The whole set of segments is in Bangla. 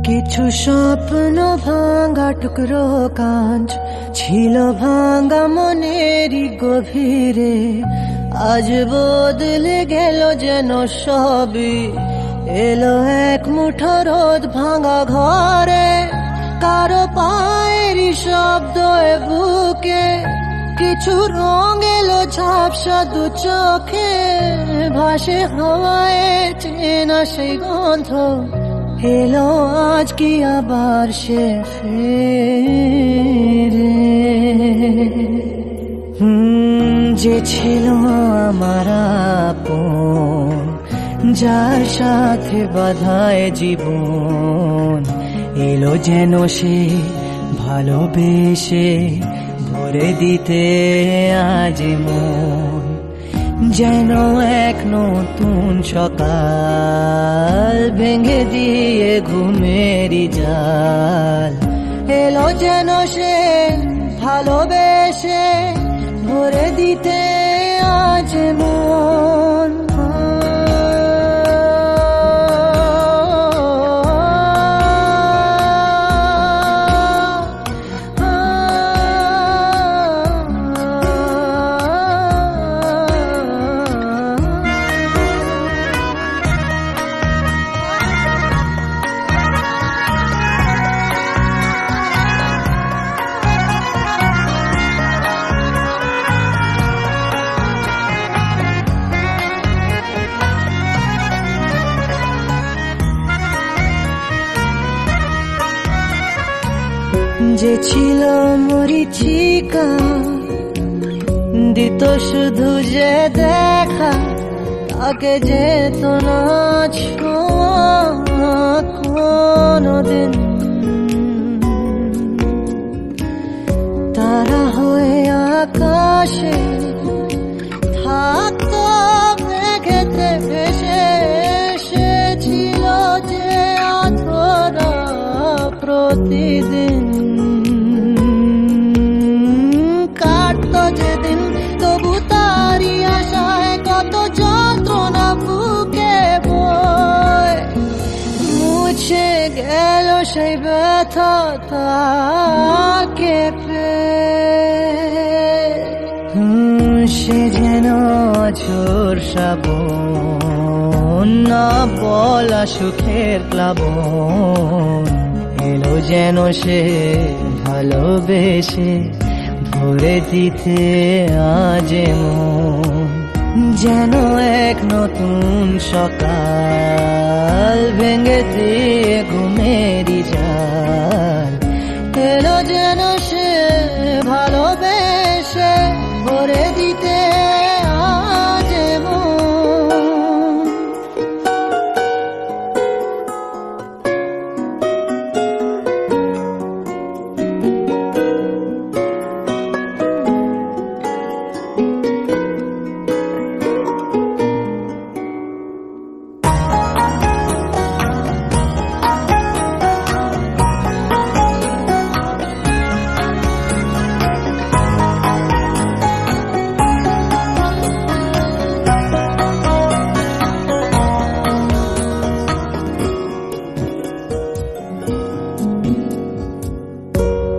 কিছু স্বপ্ন ভাঙা টুকরো কাঁচ ছিল ভাঙা মনেরই গভীরে, আজ বদলে গেল যেন সবই। এলো এক মুঠো রোদ ভাঙা ঘরে, কারো পায়েরই শব্দ এ বুকে, কিছু রং এলো ঝাপসা দু চোখে, ভাসে হাওয়ায় চেনা সেই গন্ধ। এলো আজ কি আবার সে ফেরে? যে ছিল আমার আপন, যার সাথে বাঁধায় জীবন, এলো যেন সে ভালোবেসে ভরে দিতে আজ মন। যেন এক নতুন সকাল ভেঙে দিয়ে ঘুমেরই জাল, এলো যেন সে ভালোবেসে ভরে দিতে আজ মন। যে ছিল মরিচিকা, দিত শুধু যে দেখা, তাকে যেত না ছোঁয়া কোনদিন। তারা হয়ে আকাশে থাকতো মেঘেতে ভেসে, সে ছিল যে আধরা প্রতিদিন। কাটতো যেদিন তবু তারি আশায় কত যন্ত্রণা বুকে বয়, মুছে গেল সেই ব্যথা তাকে সে যেন ঝোর শ্রাবণ, না বলা সুখের প্লাবন, এলো যেন সে ভালোবেসে ভরে দিতে আজ মন। যেন এক নতুন সকাল ভেঙে দিয়ে ঘুমেরই জাল, এলো যেন সে ভালোবেসে ভরে দিতে আজ মন।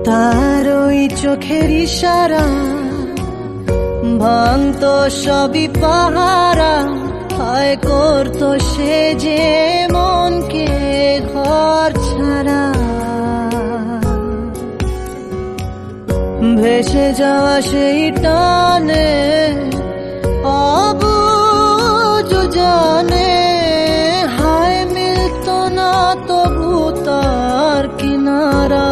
তার ওই চোখের ইশারা ভাঙতো সবই পাহারা, হায় করতো সে যে মনকে ঘর ছাড়া। ভেসে যাওয়া সেই টানে অবুঝ জানে, হায় মিলতো না তবু তার কিনারা।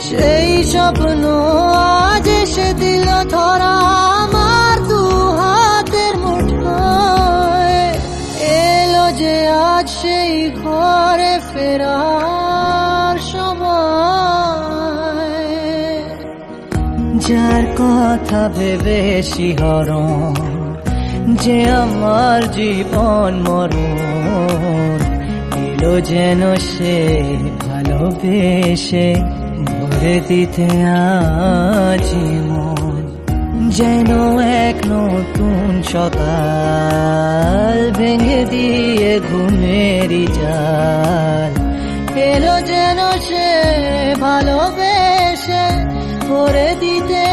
সেই স্বপ্ন আজ এসে দিল ধরা আমার দু হাতের মুঠোয়, এলো যে আজ সেই ঘরে ফেরার সময়। যার কথা ভেবে শিহরণ, যে আমার জীবন মরণ, এলো যেন সে ভালোবেসে ভরে দিতে আজ মন। যেন এক নতুন সকাল ভেঙে দিয়ে ঘুমেরই জাল এলো যেন সে ভালোবেসে করে দিতে